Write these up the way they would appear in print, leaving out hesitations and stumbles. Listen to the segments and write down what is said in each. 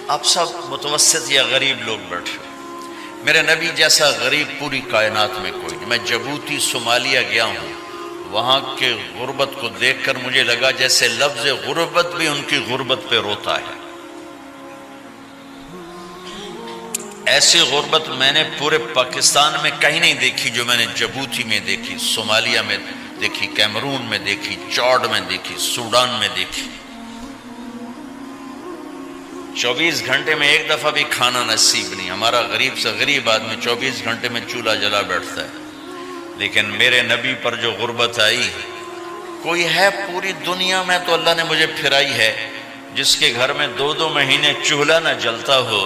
آپ سب متوسط یا غریب لوگ بیٹھے ہو، میرے نبی جیسا غریب پوری کائنات میں کوئی نہیں۔ میں جبوتی صومالیہ گیا ہوں، وہاں کے غربت کو دیکھ کر مجھے لگا جیسے لفظ غربت بھی ان کی غربت پہ روتا ہے۔ ایسی غربت میں نے پورے پاکستان میں کہیں نہیں دیکھی جو میں نے جبوتی میں دیکھی، صومالیہ میں دیکھی، کیمرون میں دیکھی، چاڈ میں دیکھی، سوڈان میں دیکھی۔ 24 گھنٹے میں ایک دفعہ بھی کھانا نصیب نہیں۔ ہمارا غریب سے غریب آدمی 24 گھنٹے میں چولہا جلا بیٹھتا ہے، لیکن میرے نبی پر جو غربت آئی، کوئی ہے پوری دنیا میں تو اللہ نے مجھے پھرائی ہے جس کے گھر میں 2 مہینے چولہا نہ جلتا ہو۔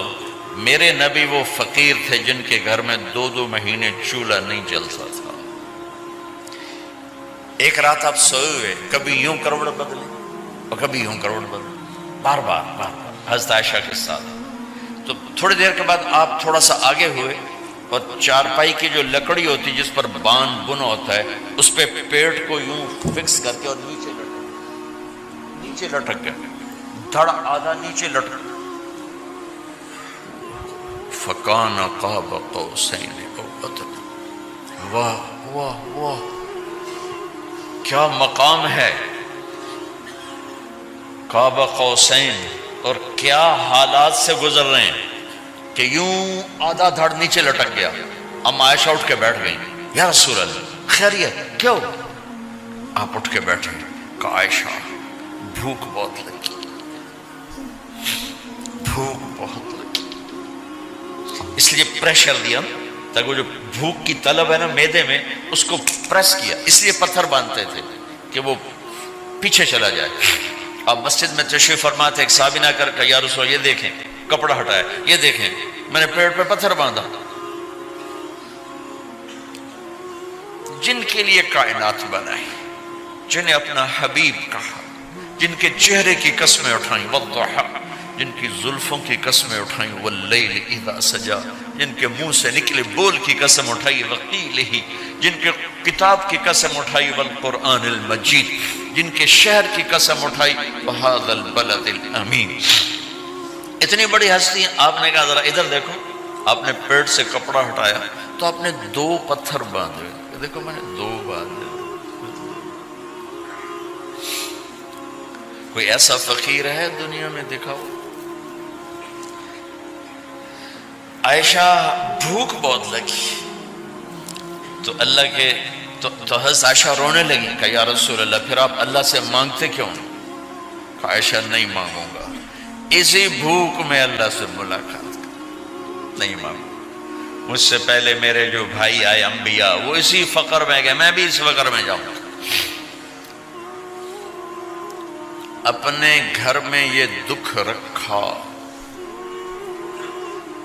میرے نبی وہ فقیر تھے جن کے گھر میں 2 مہینے چولہا نہیں جلتا تھا۔ ایک رات آپ سوئے ہوئے، کبھی یوں کروڑ بدلے اور کبھی یوں کروڑ بدلے، بار بار حضرت عائشہ کے ساتھ۔ تو تھوڑی دیر کے بعد آپ تھوڑا سا آگے ہوئے اور چارپائی کی جو لکڑی ہوتی جس پر بان بن ہوتا ہے، اس پہ پیٹ کو یوں فکس کر کے اور نیچے لٹک گئے، دھڑ آدھا نیچے لٹک۔ فَكَانَ قَابَ قَوْسَيْنِ أَوْ أَدْنَىٰ۔ واہ واہ واہ، کیا مقام ہے قاب قوسین، اور کیا حالات سے گزر رہے ہیں کہ یوں آدھا دھڑ نیچے لٹک گیا۔ ام عائشہ اٹھ کے بیٹھ گئی، یا رسول اللہ خیریت کیوں؟ آپ اٹھ کے بیٹھے، کہ عائشہ بھوک بہت لگی، بھوک بہت لگی، اس لیے پریشر دیا تاکہ وہ جو بھوک کی طلب ہے نا معدے میں، اس کو پریس کیا، اس لیے پتھر باندھتے تھے کہ وہ پیچھے چلا جائے۔ اب مسجد میں تشریف فرما تھے، ایک صحابی نہ کر کہ یا رسول یہ دیکھیں، کپڑا ہٹایا، یہ دیکھیں میں نے پیٹ پہ پتھر باندھا۔ جن کے لیے کائنات بنائی، جنہیں اپنا حبیب کہا، جن کے چہرے کی قسمیں اٹھائیں، والضحی، جن کی زلفوں کی قسمیں اٹھائیں، واللیل اذا سجا، جن کے منہ سے نکلے بول کی قسم اٹھائی، وقیلہ، جن کے کتاب کی قسم اٹھائی، والقرآن المجید، جن کے شہر کی قسم اٹھائی، وہذا البلد الامین۔ اتنی بڑی ہستی، آپ نے کہا ذرا ادھر دیکھو، آپ نے پیٹ سے کپڑا ہٹایا تو آپ نے 2 پتھر باندھے، دیکھو میں نے 2 باندھے۔ کوئی ایسا فقیر ہے دنیا میں دکھاؤ؟ عائشہ بھوک بہت لگی تو اللہ کے تو حضرت عائشہ رونے لگی کہ یا رسول اللہ پھر آپ اللہ سے مانگتے کیوں؟ عائشہ نہیں مانگوں گا، اسی بھوک میں اللہ سے ملاقات نہیں مانگوں، مجھ سے پہلے میرے جو بھائی آئے انبیاء وہ اسی فقر میں گئے، میں بھی اس فقر میں جاؤں گا۔ اپنے گھر میں یہ دکھ رکھا،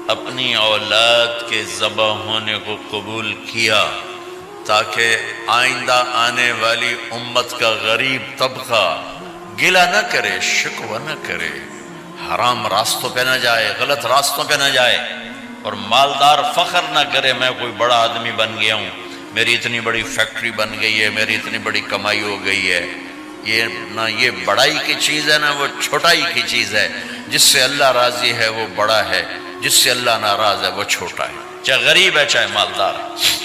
اپنی اولاد کے ذبح ہونے کو قبول کیا تاکہ آئندہ آنے والی امت کا غریب طبقہ گلہ نہ کرے، شکوہ نہ کرے، حرام راستوں پہ نہ جائے، غلط راستوں پہ نہ جائے، اور مالدار فخر نہ کرے میں کوئی بڑا آدمی بن گیا ہوں، میری اتنی بڑی فیکٹری بن گئی ہے، میری اتنی بڑی کمائی ہو گئی ہے۔ یہ نہ یہ بڑائی کی چیز ہے نہ وہ چھوٹائی کی چیز ہے۔ جس سے اللہ راضی ہے وہ بڑا ہے، جس سے اللہ ناراض ہے وہ چھوٹا ہے، چاہے غریب ہے چاہے مالدار ہے۔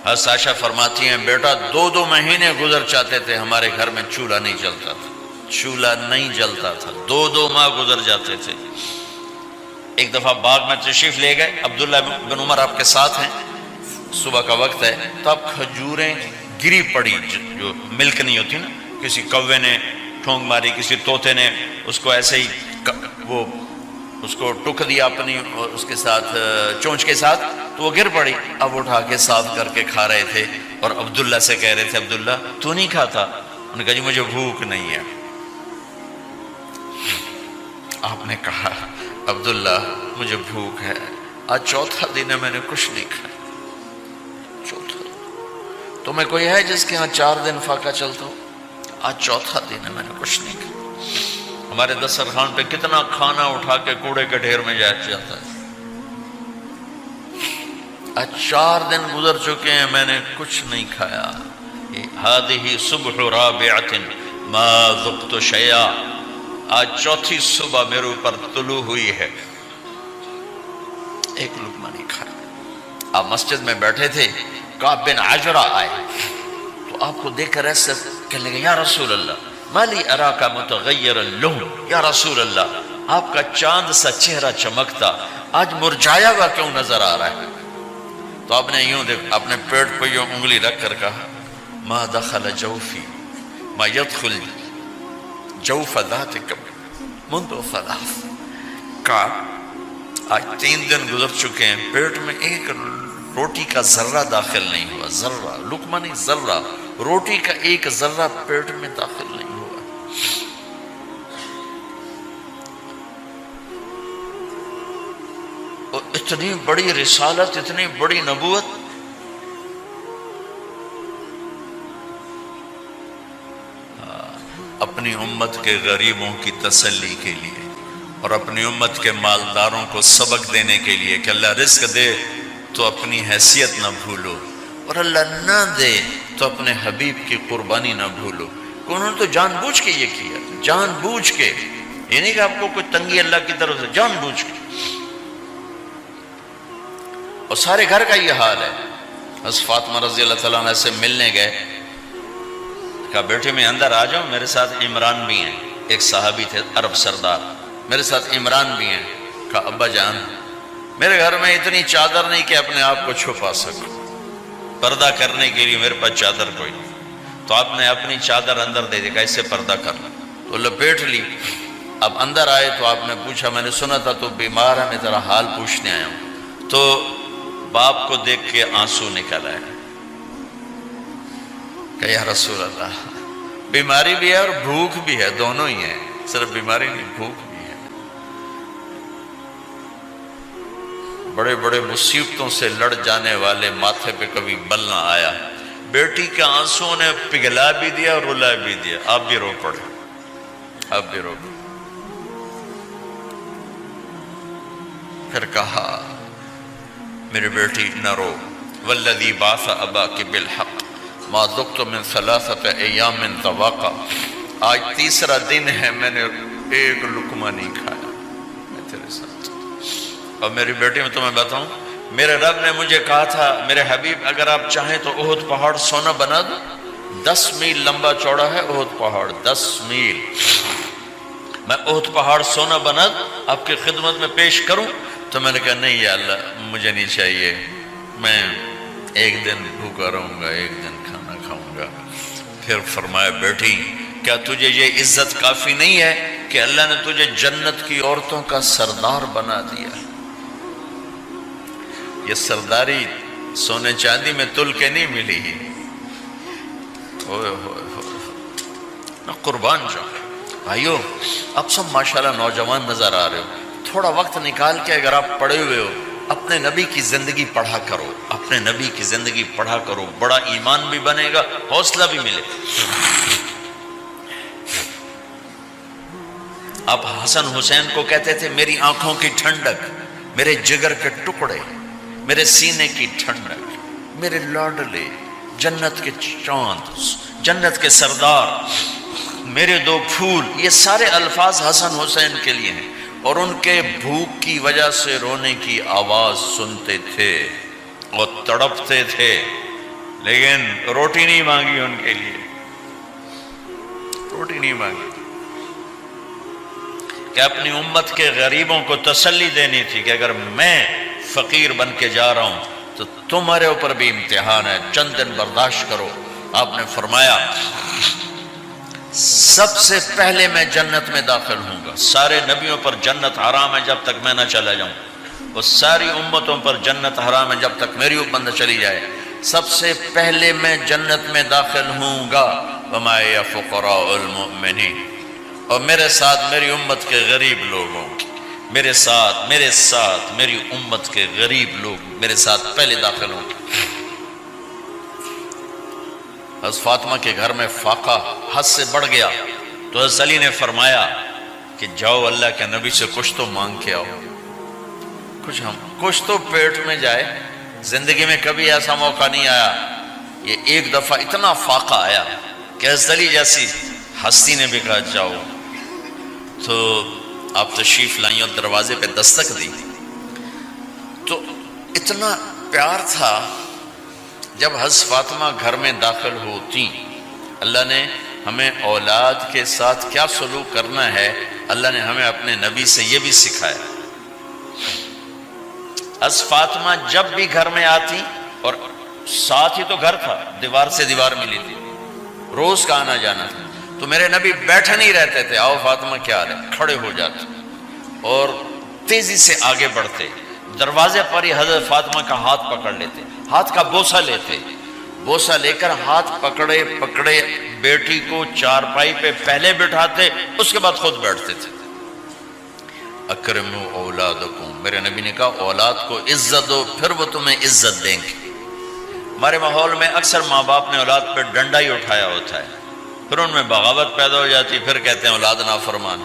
حضرت عائشہ فرماتی ہیں بیٹا 2 مہینے گزر جاتے تھے ہمارے گھر میں چولہا نہیں جلتا تھا، چولہا نہیں جلتا تھا، 2 ماہ گزر جاتے تھے۔ ایک دفعہ باغ میں تشریف لے گئے، عبداللہ بن عمر آپ کے ساتھ ہیں، صبح کا وقت ہے تو اب کھجوریں گری پڑی، جو ملک نہیں ہوتی نا، کسی کوے نے ٹھونگ ماری، کسی طوطے نے اس کو ایسے ہی وہ اس کو ٹک دیا اپنی اس کے ساتھ چونچ کے ساتھ، تو وہ گر پڑی۔ اب اٹھا کے صاف کر کے کھا رہے تھے اور عبداللہ سے کہہ رہے تھے عبداللہ تو نہیں کھاتا؟ انہوں نے کہا جی مجھے بھوک نہیں ہے۔ آپ نے کہا عبداللہ مجھے بھوک ہے، آج 4تھا دن ہے میں نے کچھ نہیں کھایا، 4تھا دن۔ تمہیں کوئی ہے جس کے ہاں 4 دن فاقہ چلتا ہو؟ آج 4تھا دن ہے میں نے کچھ نہیں کھایا۔ ہمارے دسترخوان پہ کتنا کھانا اٹھا کے کوڑے کے ڈھیر میں جاتا ہے، آج 4 دن گزر چکے ہیں میں نے کچھ نہیں کھایا۔ هذه صبح رابعة ما ذقت شيئا، آج چوتھی صبح میرے اوپر طلوع ہوئی ہے، ایک لقمہ نہیں کھایا۔ آپ مسجد میں بیٹھے تھے، کعب بن عجرہ آئے تو آپ کو دیکھ کر ایسے کہنے لگے، یا رسول اللہ مالی اراکا متغیر اللون، یا رسول اللہ آپ کا چاند سا چہرہ چمکتا آج مرجھایا ہوا کیوں نظر آ رہا ہے؟ تو آپ نے یوں دیکھ اپنے پیٹ پہ یوں انگلی رکھ کر کہا، ما دخل جوفی ما يدخل جوف ذاتک منذ ثلاث۔ کہا آج 3 دن گزر چکے ہیں، پیٹ میں ایک روٹی کا ذرہ داخل نہیں ہوا، ذرہ، لقمہ نہیں، ذرہ، روٹی کا ایک ذرہ پیٹ میں داخل نہیں ہوا۔ اور اتنی بڑی رسالت، اتنی بڑی نبوت، اپنی امت کے غریبوں کی تسلی کے لیے اور اپنی امت کے مالداروں کو سبق دینے کے لیے کہ اللہ رزق دے تو اپنی حیثیت نہ بھولو، اور اللہ نہ دے تو اپنے حبیب کی قربانی نہ بھولو۔ انہوں نے تو جان بوجھ کے یہ کیا، جان بوجھ کے، یہ نہیں کہ آپ کو کوئی تنگی اللہ کی طرف سے، جان بوجھ کے۔ اور سارے گھر کا یہ حال ہے۔ حضرت فاطمہ رضی اللہ تعالیٰ عنہ سے ملنے گئے، کہا بیٹے میں اندر آ جاؤں، میرے ساتھ عمران بھی ہیں، ایک صحابی تھے عرب سردار، میرے ساتھ عمران بھی ہیں۔ کہا ابا جان میرے گھر میں اتنی چادر نہیں کہ اپنے آپ کو چھپا سکوں، پردہ کرنے کے لیے میرے پاس چادر کوئی نہیں، تو آپ نے اپنی چادر اندر دے دی، کیسے پردہ کرنا، تو لپیٹ لی۔ اب اندر آئے تو آپ نے پوچھا، میں نے سنا تھا تو بیمار ہے، میں تیرا حال پوچھنے آیا ہوں۔ تو باپ کو دیکھ کے آنسو نکل آئے کہ یا رسول اللہ بیماری بھی ہے اور بھوک بھی ہے، دونوں ہی ہیں، صرف بیماری نہیں بھوک بھی ہے۔ بڑے بڑے مصیبتوں سے لڑ جانے والے ماتھے پہ کبھی بل نہ آیا۔ بیٹی کے آنسوں نے پگھلا بھی دیا اور رلا بھی دیا، آپ بھی رو پڑے، آپ بھی رو پڑے۔ پھر کہا میری بیٹی نہ رو، والذی بعث اباک بالحق ما ذقت من 3 ایام ذواقا، آج 3 دن ہے میں نے ایک لقمہ نہیں کھایا، میں تیرے ساتھ۔ اور میری بیٹی میں تمہیں بتاؤں، میرے رب نے مجھے کہا تھا میرے حبیب اگر آپ چاہیں تو احد پہاڑ سونا بنا دو، 10 میل لمبا چوڑا ہے احد پہاڑ، 10 میل، میں احد پہاڑ سونا بنا دوں آپ کی خدمت میں پیش کروں؟ تو میں نے کہا نہیں یا اللہ مجھے نہیں چاہیے، میں ایک دن بھوکا رہوں گا، ایک دن کھانا کھاؤں گا۔ پھر فرمایا بیٹی کیا تجھے یہ عزت کافی نہیں ہے کہ اللہ نے تجھے جنت کی عورتوں کا سردار بنا دیا؟ یہ سرداری سونے چاندی میں تل کے نہیں ملی، ہوئے ہوئے ہوئے میں قربان جاؤں۔ بھائیو اب سب ماشاءاللہ نوجوان نظر آ رہے ہو، تھوڑا وقت نکال کے اگر آپ پڑھے ہوئے ہو اپنے نبی کی زندگی پڑھا کرو، اپنے نبی کی زندگی پڑھا کرو، بڑا ایمان بھی بنے گا، حوصلہ بھی ملے گا۔ آپ حسن حسین کو کہتے تھے میری آنکھوں کی ٹھنڈک، میرے جگر کے ٹکڑے، میرے سینے کی ٹھنڈک، میرے لاڈلے، جنت کے چاند، جنت کے سردار، میرے 2 پھول، یہ سارے الفاظ حسن حسین کے لیے ہیں۔ اور ان کے بھوک کی وجہ سے رونے کی آواز سنتے تھے اور تڑپتے تھے، لیکن روٹی نہیں مانگی ان کے لیے، روٹی نہیں مانگی، کہ اپنی امت کے غریبوں کو تسلی دینی تھی کہ اگر میں فقیر بن کے جا رہا ہوں تو تمہارے اوپر بھی امتحان ہے، چند دن برداشت کرو۔ آپ نے فرمایا سب سے پہلے میں جنت میں داخل ہوں گا، سارے نبیوں پر جنت حرام ہے جب تک میں نہ چلا جاؤں، اور ساری امتوں پر جنت حرام ہے جب تک میری امت نہ چلی جائے، سب سے پہلے میں جنت میں داخل ہوں گا۔ وما یا فقراء المؤمنین، اور میرے ساتھ میری امت کے غریب لوگوں، میرے ساتھ میری امت کے غریب لوگ میرے ساتھ پہلے داخل ہوں گے۔ حضرت فاطمہ کے گھر میں فاقہ حد سے بڑھ گیا تو حضرت علی نے فرمایا کہ جاؤ اللہ کے نبی سے کچھ تو مانگ کے آؤ، کچھ تو پیٹ میں جائے۔ زندگی میں کبھی ایسا موقع نہیں آیا، یہ ایک دفعہ اتنا فاقہ آیا کہ حضرت علی جیسی ہستی نے بھی کہا جاؤ۔ تو آپ تشریف لائیں اور دروازے پہ دستک دی تو اتنا پیار تھا. جب حضرت فاطمہ گھر میں داخل ہوتی، اللہ نے ہمیں اولاد کے ساتھ کیا سلوک کرنا ہے اللہ نے ہمیں اپنے نبی سے یہ بھی سکھایا. حضرت فاطمہ جب بھی گھر میں آتی، اور ساتھ ہی تو گھر تھا، دیوار سے دیوار ملی تھی، روز کا آنا جانا تھا، تو میرے نبی بیٹھے نہیں رہتے تھے، آؤ فاطمہ کیا حال ہے، کھڑے ہو جاتے اور تیزی سے آگے بڑھتے. دروازے پر ہی حضرت فاطمہ کا ہاتھ پکڑ لیتے، ہاتھ کا بوسہ لیتے، بوسہ لے کر ہاتھ پکڑے پکڑے بیٹی کو چارپائی پہ پہلے بٹھاتے، اس کے بعد خود بیٹھتے تھے. اکرموا اولادکم، میرے نبی نے کہا اولاد کو عزت دو، پھر وہ تمہیں عزت دیں گے. ہمارے ماحول میں اکثر ماں باپ نے اولاد پہ ڈنڈا ہی اٹھایا ہوتا ہے، پھر ان میں بغاوت پیدا ہو جاتی، پھر کہتے ہیں اولاد نافرمان.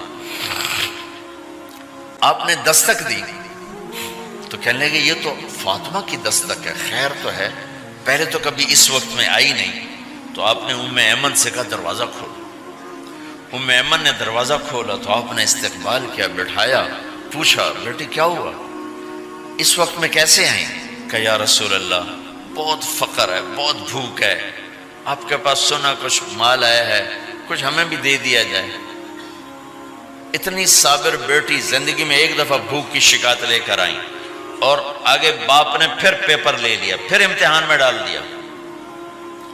آپ نے دستک دی تو کہنے لگے یہ تو فاطمہ کی دستک ہے، خیر تو ہے، پہلے تو کبھی اس وقت میں آئی نہیں. تو آپ نے ام ایمن سے کہا دروازہ کھولو. ام ایمن نے دروازہ کھولا تو آپ نے استقبال کیا، بٹھایا، پوچھا بیٹی کیا ہوا، اس وقت میں کیسے آئیں؟ کہ یا رسول اللہ بہت فقر ہے، بہت بھوک ہے، آپ کے پاس سنا کچھ مال آیا ہے، کچھ ہمیں بھی دے دیا جائے. اتنی صابر بیٹی زندگی میں ایک دفعہ بھوک کی شکایت لے کر آئیں، اور آگے باپ نے پھر پیپر لے لیا، پھر امتحان میں ڈال دیا.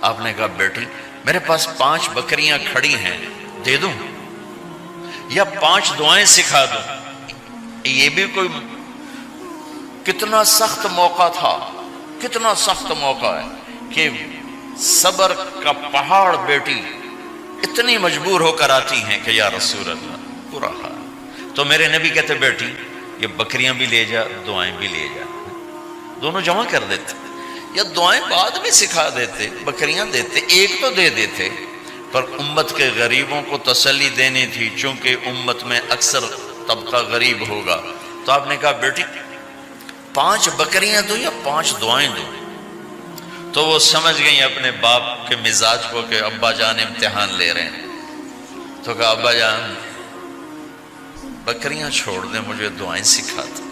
آپ نے کہا بیٹی میرے پاس 5 بکریاں کھڑی ہیں، دے دوں یا 5 دعائیں سکھا دوں؟ یہ بھی کوئی کتنا سخت موقع تھا، کتنا سخت موقع ہے کہ صبر کا پہاڑ بیٹی اتنی مجبور ہو کر آتی ہیں کہ یا رسول اللہ برا حال. تو میرے نبی کہتے بیٹی یہ بکریاں بھی لے جا، دعائیں بھی لے جا، دونوں جمع کر دیتے، یا دعائیں بعد میں سکھا دیتے، بکریاں دیتے، ایک تو دے دیتے. پر امت کے غریبوں کو تسلی دینی تھی، چونکہ امت میں اکثر طبقہ غریب ہوگا. تو آپ نے کہا بیٹی 5 بکریاں دو یا 5 دعائیں دو. تو وہ سمجھ گئیں اپنے باپ کے مزاج کو کہ ابا جان امتحان لے رہے ہیں. تو کہا ابا جان بکریاں چھوڑ دیں، مجھے دعائیں سکھا دیں،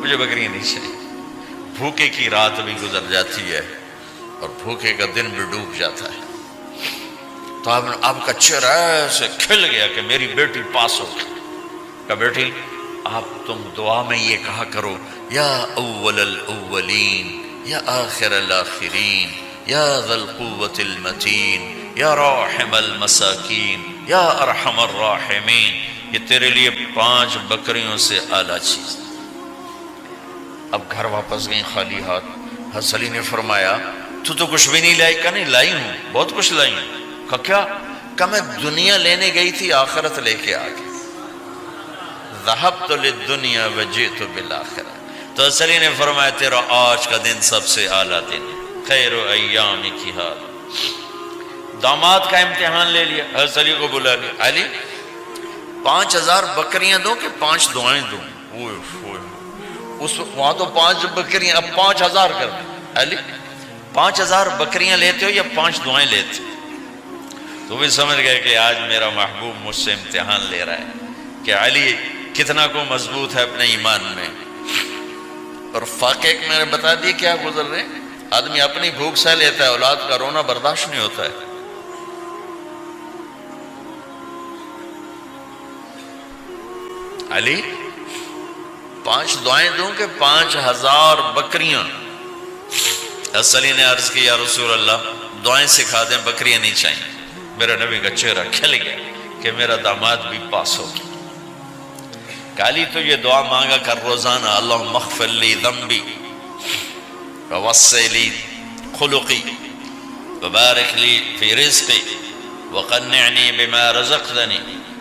مجھے بکریاں نہیں چاہیے. بھوکے کی رات بھی گزر جاتی ہے اور بھوکے کا دن بھی ڈوب جاتا ہے. تو آپ کا چہرہ ایسے کھل گیا کہ میری بیٹی پاس ہو گئی. کہ بیٹی آپ تم دعا میں یہ کہا کرو یا اول الاولین یا آخر الاخرین یا ذا القوة المتین یا راحم المساکین یا ارحم الراحمین. یہ تیرے لیے 5 بکریوں سے اعلیٰ چیز. اب گھر واپس گئیں خالی ہاتھ. حضرت علی نے فرمایا تو کچھ بھی نہیں لائی؟ کہا نہیں لائی ہوں، بہت کچھ لائی ہوں. کہا کیا؟ کہا میں دنیا لینے گئی تھی، آخرت لے کے آ گئی. ذہبت للدنیا وجئت بالآخرہ. تو حضرت علی نے فرمایا تیرا آج کا دن سب سے اعلیٰ دن، خیر ایام کی حال. داماد کا امتحان لے لیا، حضرت علی کو بلا لیا. علی 5000 بکریاں دوں کہ 5 دعائیں دوں؟ اس وہاں تو 5 بکریاں، اب 5000 کر دیں. علی 5000 بکریاں لیتے ہو یا 5 دعائیں لیتے؟ تو بھی سمجھ گئے کہ آج میرا محبوب مجھ سے امتحان لے رہا ہے کہ علی کتنا کو مضبوط ہے اپنے ایمان میں. اور واقعے میں نے بتا دی کیا گزر رہے. آدمی اپنی بھوک سہ لیتا ہے، اولاد کا رونا برداشت نہیں ہوتا ہے. علی 5 دعائیں دوں کہ 5000 بکریاں؟ حضرت علی نے عرض کی یا رسول اللہ دعائیں سکھا دیں، بکریاں نہیں چاہیے. میرا نبی کا چہرہ کھل گیا کہ میرا داماد بھی پاس ہو گیا. علی تو یہ دعا مانگا کر روزانہ، اللہم اغفر لی ذنبی ووسع لی خلقی وبارک لی فی رزقی وقنعنی بما رزقتنی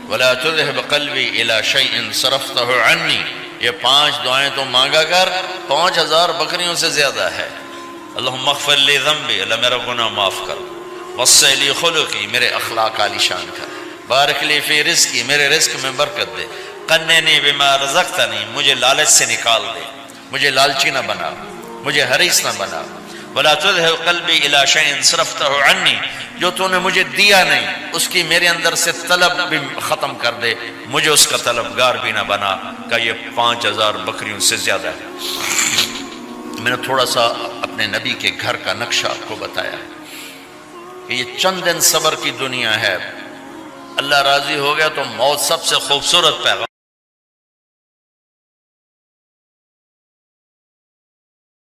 ولا تذهب قلبی الی شیء صرفتہ عنی. یہ 5 دعائیں تو مانگا کر، 5000 بکریوں سے زیادہ ہے. اللہم اغفر لی ذنبی، اللہ میرا گناہ معاف کر. وسع لی خلقی، میرے اخلاق عالی شان کر. بارک لی فی رزقی، میرے رزق میں برکت دے. قنعنی بما رزقتنی، مجھے لالچ سے نکال دے، مجھے لالچی نہ بنا، مجھے حریص نہ بنا. ولا تذهب قلبی الی شیء صرفتہ عنی، جو تو نے مجھے دیا نہیں اس کی میرے اندر سے طلب بھی ختم کر دے، مجھے اس کا طلبگار بھی نہ بنا، کہ یہ 5000 بکریوں سے زیادہ ہے۔ میں نے تھوڑا سا اپنے نبی کے گھر کا نقشہ آپ کو بتایا کہ یہ چند دن صبر کی دنیا ہے، اللہ راضی ہو گیا تو موت سب سے خوبصورت پیغام